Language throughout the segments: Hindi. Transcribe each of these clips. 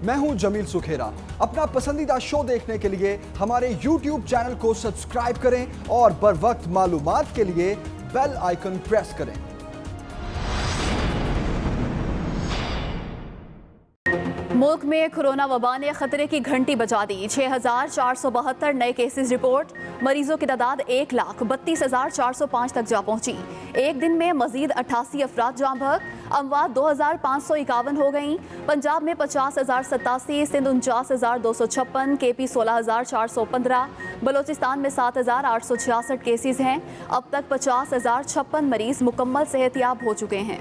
मैं हूं जमील सुखेरा। अपना पसंदीदा शो देखने के लिए हमारे YouTube चैनल को सब्सक्राइब करें और बर वक्त मालूमात के लिए बेल आइकन प्रेस करें। मुल्क में कोरोना वबा ने खतरे की घंटी बजा दी। 6,472 नए केसेस रिपोर्ट। मरीजों की तादाद 1,32,405 तक जा पहुंची। एक दिन में मजीद 88 अफराद जाँ बहक। अमवात 2,551 हो गईं। पंजाब में 50,087, सिंध 49,256, KP 16,415, बलोचिस्तान में 7,866 केसेस हैं। अब तक 50,056 मरीज मुकम्मल सेहतयाब हो चुके हैं।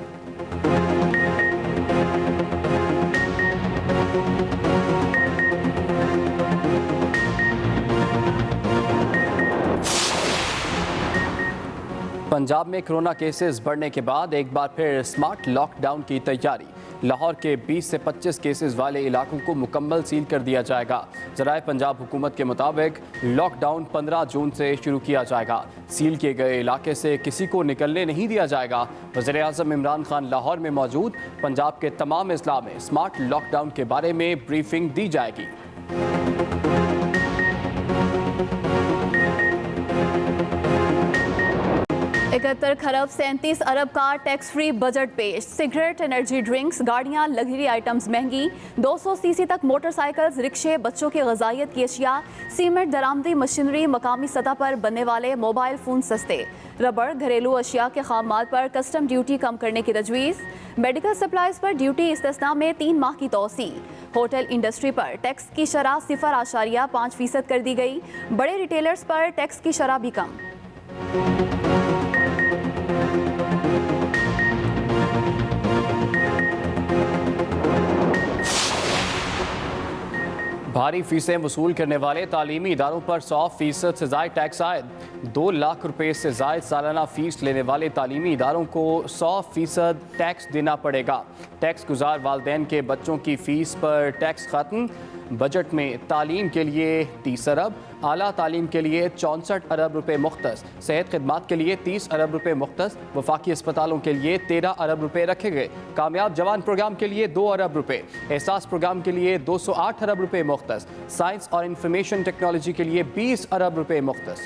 पंजाब में कोरोना केसेस बढ़ने के बाद एक बार फिर स्मार्ट लॉकडाउन की तैयारी। लाहौर के 20 से 25 केसेस वाले इलाकों को मुकम्मल सील कर दिया जाएगा। ज़राए पंजाब हुकूमत के मुताबिक लॉकडाउन 15 जून से शुरू किया जाएगा। सील किए गए इलाके से किसी को निकलने नहीं दिया जाएगा। वज़ीर-ए-आज़म इमरान खान लाहौर में मौजूद। पंजाब के तमाम अजला में स्मार्ट लॉकडाउन के बारे में ब्रीफिंग दी जाएगी। 71 खरब 37 अरब का टैक्स फ्री बजट पेश। सिगरेट, एनर्जी ड्रिंक्स, गाड़ियाँ, लग्जरी आइटम्स महंगी। 200 सीसी तक मोटरसाइकिल्स, रिक्शे, बच्चों की ग़िज़ाइयत की अशिया, सीमेंट, दरामदी मशीनरी, मकामी सतह पर बनने वाले मोबाइल फ़ोन सस्ते। रबड़, घरेलू अशिया के खाम माल पर कस्टम ड्यूटी कम करने की तजवीज़। मेडिकल सप्लाइज पर ड्यूटी इस्तिस्ना में 3 माह की तोसी। होटल इंडस्ट्री पर टैक्स की शरह 0.5% कर दी गई। बड़े रिटेलर्स पर टैक्स की शरह भी कम। भारी फीसें वसूल करने वाले तालीमी इदारों पर 100% से ज़ायद टैक्स आयद। 2 लाख रुपए से ज़ायद सालाना फ़ीस लेने वाले तालीमी इदारों को 100% टैक्स देना पड़ेगा। टैक्स गुजार वालदैन के बच्चों की फ़ीस पर टैक्स ख़त्म। बजट में तालीम के लिए 30 अरब, आला तालीम के लिए 64 अरब रुपए मुख्तस, सेहत खिदमात के लिए 30 अरब रुपए मुख्तस, वफाकी अस्पतालों के लिए 13 अरब रुपए रखे गए। कामयाब जवान प्रोग्राम के लिए 2 अरब रुपए, एहसास प्रोग्राम के लिए 208 अरब रुपए मुख्तस, साइंस और इंफॉर्मेशन टेक्नोलॉजी के लिए 20 अरब रुपए मुख्तस।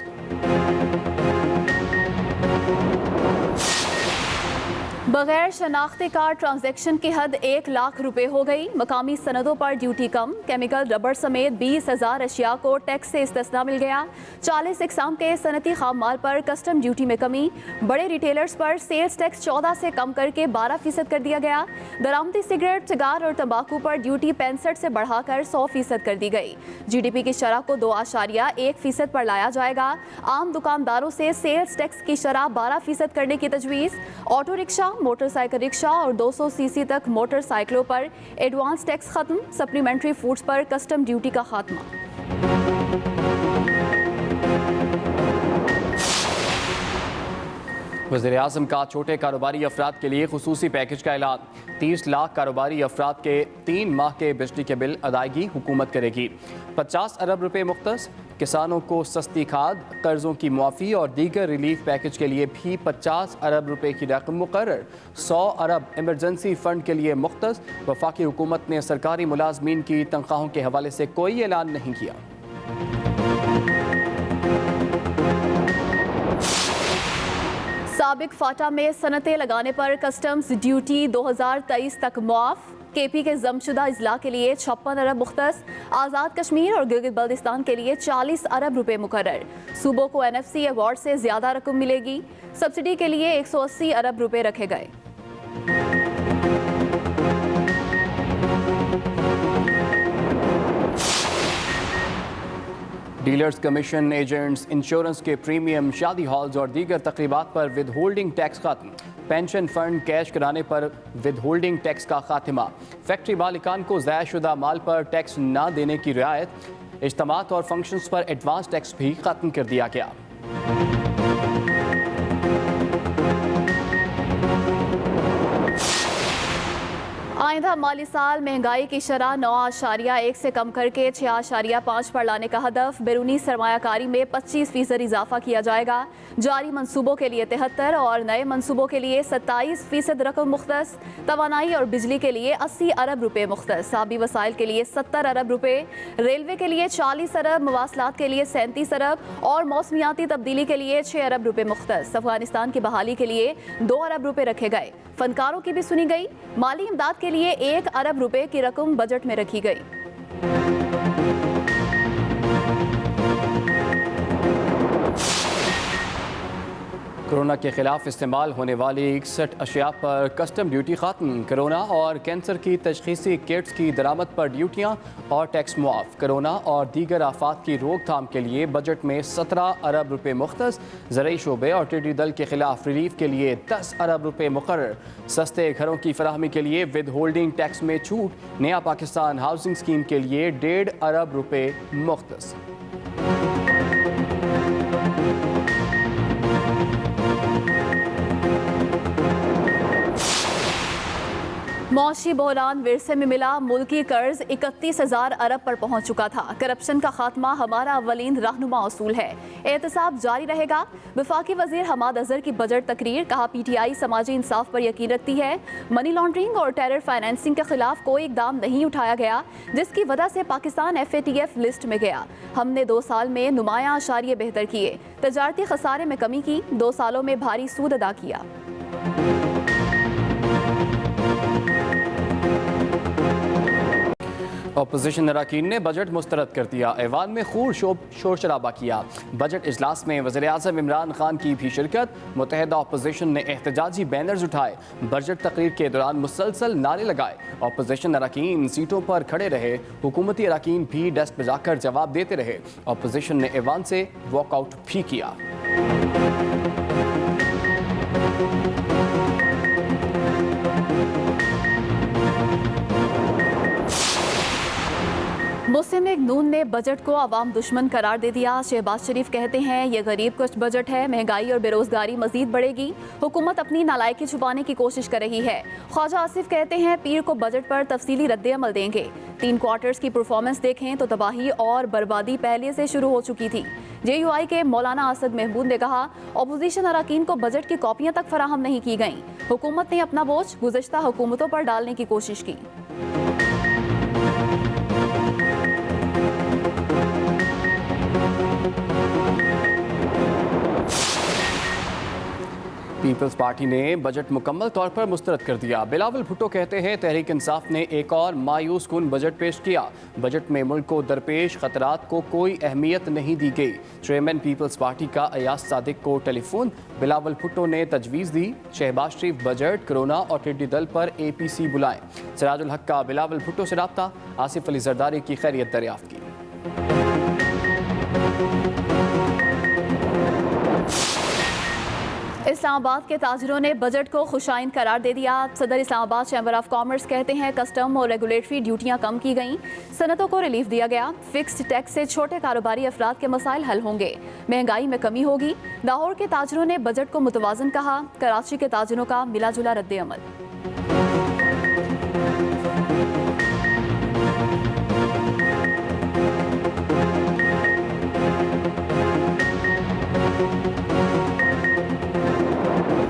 बगैर शनाख्ती कार्ड ट्रांजैक्शन की हद 1 लाख रुपए हो गई। मकामी सनदों पर ड्यूटी कम। केमिकल, रबड़ समेत 20,000 अशिया को टैक्स से इस्तिस्ना मिल गया। 40 इकसाम के सनती खाम माल पर कस्टम ड्यूटी में कमी। बड़े रिटेलर्स पर सेल्स टैक्स 14 से कम करके 12% कर दिया गया। दरामदी सिगरेट, सिगार और तंबाकू पर ड्यूटी 65 से बढ़ाकर 100% कर दी गई। GDP की शरह को 2.1% पर लाया जाएगा। आम दुकानदारों से सेल्स टैक्स की शरह 12% करने की तजवीज़। ऑटो रिक्शा, मोटरसाइकिल रिक्शा और 200 सीसी तक मोटरसाइकिलों पर एडवांस टैक्स खत्म। सप्लीमेंट्री फूड्स पर कस्टम ड्यूटी का खात्मा। वज़ीर-ए-आज़म का छोटे कारोबारी अफराद के लिए खुसूसी पैकेज का ऐलान। 30 लाख कारोबारी अफराद के 3 माह के बिजली के बिल अदायगी हुकूमत करेगी। 50 अरब रुपए मुख्तस। किसानों को सस्ती खाद, कर्जों की मुआफ़ी और दीगर रिलीफ पैकेज के लिए भी 50 अरब रुपए की रकम मुकर्रर। 100 अरब इमरजेंसी फ़ंड के लिए मुख्तस। वफाकी हुकूमत ने सरकारी मुलाजमीन की तनख्वाहों के हवाले से कोई ऐलान नहीं किया। साबिक फाटा में सनतें लगाने पर कस्टम्स ड्यूटी 2023 तक मुआफ़। KP के जमशुदा अजला के लिए 56 अरब मुख्तस। आज़ाद कश्मीर और गिलगित बल्तिस्तान के लिए 40 अरब रुपए मुकर्रर। सूबों को NFC अवार्ड से ज़्यादा रकम मिलेगी। सब्सिडी के लिए 180 अरब रुपए रखे गए। डीलर्स कमीशन, एजेंट्स, इंश्योरेंस के प्रीमियम, शादी हॉल्स और दीगर तकरीबात पर विद होल्डिंग टैक्स खत्म। पेंशन फंड कैश कराने पर विद होल्डिंग टैक्स का खात्मा। फैक्ट्री मालिकान को ज़ायशुदा माल पर टैक्स न देने की रियायत। इज्तिमात और फंक्शंस पर एडवांस टैक्स भी खत्म कर दिया गया। आइंदा माली साल महंगाई की शरह 9.1 से कम करके 6.5 पर लाने का हदफ। बैरूनी सरमायाकारी में 25% इजाफा किया जाएगा। जारी मंसूबों के लिए 73 और नए मंसूबों के लिए 27% रकम मुख्तस। तवानाई और बिजली के लिए 80 अरब रुपए मुख्तस। आबी वसाइल के लिए 70 अरब रुपए, रेलवे के लिए 40 अरब, मवासलात के लिए 37 अरब और मौसमियाती तब्दीली के लिए 6 अरब रुपए मुख्तस। अफगानिस्तान की बहाली के लिए 2 अरब रुपए रखे गए। फनकारों की भी सुनी गई। माली इमदाद के लिए 1 अरब रुपए की रकम बजट में रखी गई। कोरोना के खिलाफ इस्तेमाल होने वाली 61 अशिया पर कस्टम ड्यूटी खत्म। कोरोना और कैंसर की तशखीसी किट्स की दरामद पर ड्यूटियां और टैक्स मुआफ। कोरोना और दीगर आफात की रोकथाम के लिए बजट में 17 अरब रुपए मुख्तस। ज़रई शोबे और टिड्डी दल के खिलाफ रिलीफ के लिए 10 अरब रुपए मुकर्रर। सस्ते घरों की फराहमी के लिए विद होल्डिंग टैक्स में छूट। नया पाकिस्तान हाउसिंग स्कीम के लिए 1.5 अरब रुपए मुख्तस। मौशी बहरान विरसे में मिला। मुल्की कर्ज 31,000 अरब पर पहुंच चुका था। करप्शन का खात्मा हमारा अव्वलीन रहनुमा असूल है। एहतसाब जारी रहेगा। वफाकी वजीर हमाद अजहर की बजट तकरीर। कहा PTI समाजी इंसाफ पर यकीन रखती है। मनी लॉन्ड्रिंग और टेरर फाइनेंसिंग के खिलाफ कोई इकदाम नहीं उठाया गया, जिसकी वजह से पाकिस्तान FATF लिस्ट में गया। हमने 2 साल में नुमायां आशारिये बेहतर किए। तजारती खसारे में कमी की। 2 सालों में भारी सूद अदा किया। अपोजिशन अरकान ने बजट मुस्तरद कर दिया। ऐवान में खूब शोर शराबा किया। बजट इजलास में वज़ीर-ए-आज़म इमरान खान की भी शिरकत। मुत्तहिदा अपोजिशन ने एहतजाजी बैनर्स उठाए। बजट तकरीर के दौरान मुसलसल नारे लगाए। अपोजिशन अरकान सीटों पर खड़े रहे। हुकूमती अरकान भी डेस्क बजाकर जवाब देते रहे। अपोजिशन ने ऐवान से वॉकआउट भी किया। मुस्लिम लीग नून ने बजट को अवाम दुश्मन करार दे दिया। शहबाज शरीफ कहते हैं ये गरीब कुछ बजट है। महंगाई और बेरोजगारी मजीद बढ़ेगी। हुकूमत अपनी नालायकी छुपाने की कोशिश कर रही है। ख्वाजा आसिफ कहते हैं पीर को बजट पर तफसीली रद्द-ए-अमल देंगे। 3 क्वार्टर्स की परफॉर्मेंस देखें तो तबाही और बर्बादी पहले से शुरू हो चुकी थी। JUI के मौलाना असद महमूद ने कहा अपोजिशन अरकान को बजट की कॉपियां तक फराहम नहीं की गईं। हुकूमत ने अपना बोझ गुज़श्ता हुकूमतों पर डालने की कोशिश की। पीपल्स पार्टी ने बजट मुकम्मल तौर पर मुस्तरद कर दिया। बिलावल भुट्टो कहते हैं तहरीक इंसाफ ने एक और मायूस कुन बजट पेश किया। बजट में मुल्क को दरपेश खतरात को कोई अहमियत नहीं दी गई। चेयरमैन पीपल्स पार्टी का अयाज सादिक को टेलीफोन। बिलावल भुट्टो ने तजवीज़ दी शहबाज शरीफ बजट, कोरोना और टिड्डी दल पर APC बुलाएं। सिराजुल हक का बिलावल भुट्टो से रब्ता। आसिफ अली जरदारी की खैरियत दरियाफ्त की। इस्लामाबाद के ताजिरों ने बजट को खुशाइन करार दे दिया। सदर इस्लामाबाद चैम्बर ऑफ कॉमर्स कहते हैं कस्टम और रेगुलेटरी ड्यूटियां कम की गईं। सनतों को रिलीफ दिया गया। फिक्स्ड टैक्स से छोटे कारोबारी अफराद के मसाइल हल होंगे। महंगाई में कमी होगी। लाहौर के ताजिरों ने बजट को मुतवाज़न कहा। कराची के ताजिरों का मिला जुला रद्द-ए-अमल।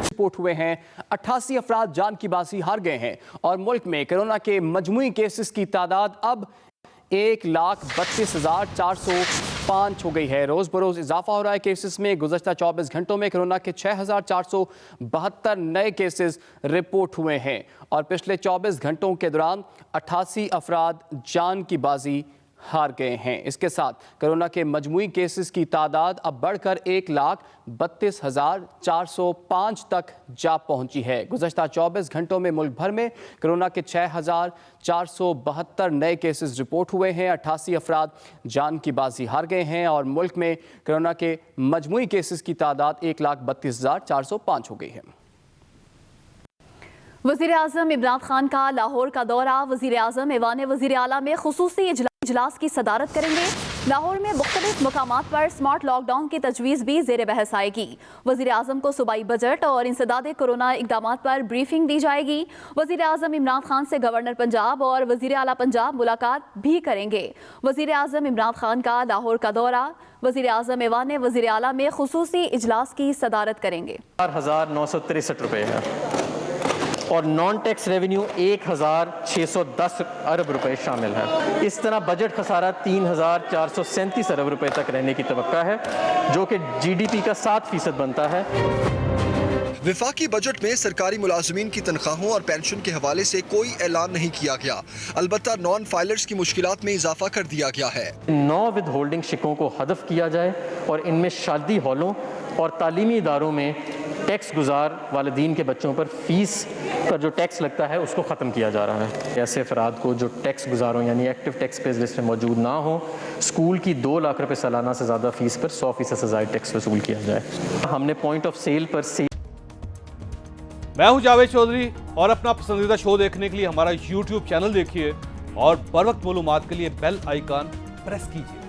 रिपोर्ट हुए हैं 88 अफराद जान की बाजी हार गए हैं और मुल्क में कोरोना के मजमूई केसेस की तादाद अब 1,32,405 हो गई है। रोज बरोज इजाफा हो रहा है केसेस में। गुज़श्ता 24 घंटों में कोरोना के 6,472 नए केसेस रिपोर्ट हुए हैं और पिछले 24 घंटों के दौरान 88 अफराद जान की बाजी हार गए हैं। इसके साथ कोरोना के मजमूई केसेस की तादाद अब बढ़कर 1,32,405 तक जा पहुंची है। गुज़श्ता 24 घंटों में मुल्क भर में कोरोना के 6,472 नए केसेस रिपोर्ट हुए हैं। 88 अफराद जान की बाजी हार गए हैं और मुल्क में कोरोना के मजमूई केसेस की तादाद 1,32,405 हो गई है। वज़ीर-ए-आज़म इमरान खान का लाहौर का दौरा। वज़ीर-ए-आज़म ऐवान वज़ीर आला में खुसूसी इजलास की सदारत करेंगे। लाहौर में मुख्तलिफ मकामात पर स्मार्ट लॉकडाउन की तजवीज़ भी ज़ेर बहस आएगी। वज़ीर आज़म को सूबाई बजट और इंसदाद कोरोना इक़दामात पर ब्रीफिंग दी जाएगी। वज़ीर आज़म इमरान खान से गवर्नर पंजाब और वज़ीर आला पंजाब मुलाकात भी करेंगे। वज़ीर आज़म इमरान खान का लाहौर का दौरा, वज़ीर आज़म ऐवान वज़ीर आला में खुसूसी इजलास की सदारत करेंगे। 4,963 रुपये है और नॉन टैक्स रेवेन्यू 1,610 अरब रुपए शामिल है। इस तरह बजट खसारा 3,437 अरब रुपए तक रहने की तवक्का है, जो कि GDP का 7% बनता है। विफाकी बजट में सरकारी मुलाजमीन की तनख्वाहों और पेंशन के हवाले से कोई ऐलान नहीं किया गया। अलबत्ता नॉन फाइलर्स की मुश्किलात में इजाफा कर दिया गया है। 9 विद होल्डिंग शिकों को हदफ किया जाए और इनमें शादी हॉलों और तालीमी इदारों में टैक्स गुजार वालिदीन के बच्चों पर फीस पर जो टैक्स लगता है उसको ख़त्म किया जा रहा है। ऐसे अफराद को जो टैक्स गुजारों यानी एक्टिव टैक्स पेज लिस्ट में मौजूद ना हो, स्कूल की 2 लाख रुपए सालाना से ज़्यादा फीस पर 100% से ज़ायद टैक्स वसूल किया जाए। हमने पॉइंट ऑफ सेल पर मैं हूं जावेद चौधरी और अपना पसंदीदा शो देखने के लिए हमारा YouTube चैनल देखिए और बर वक्त मालूमात के लिए बेल आइकन प्रेस कीजिए।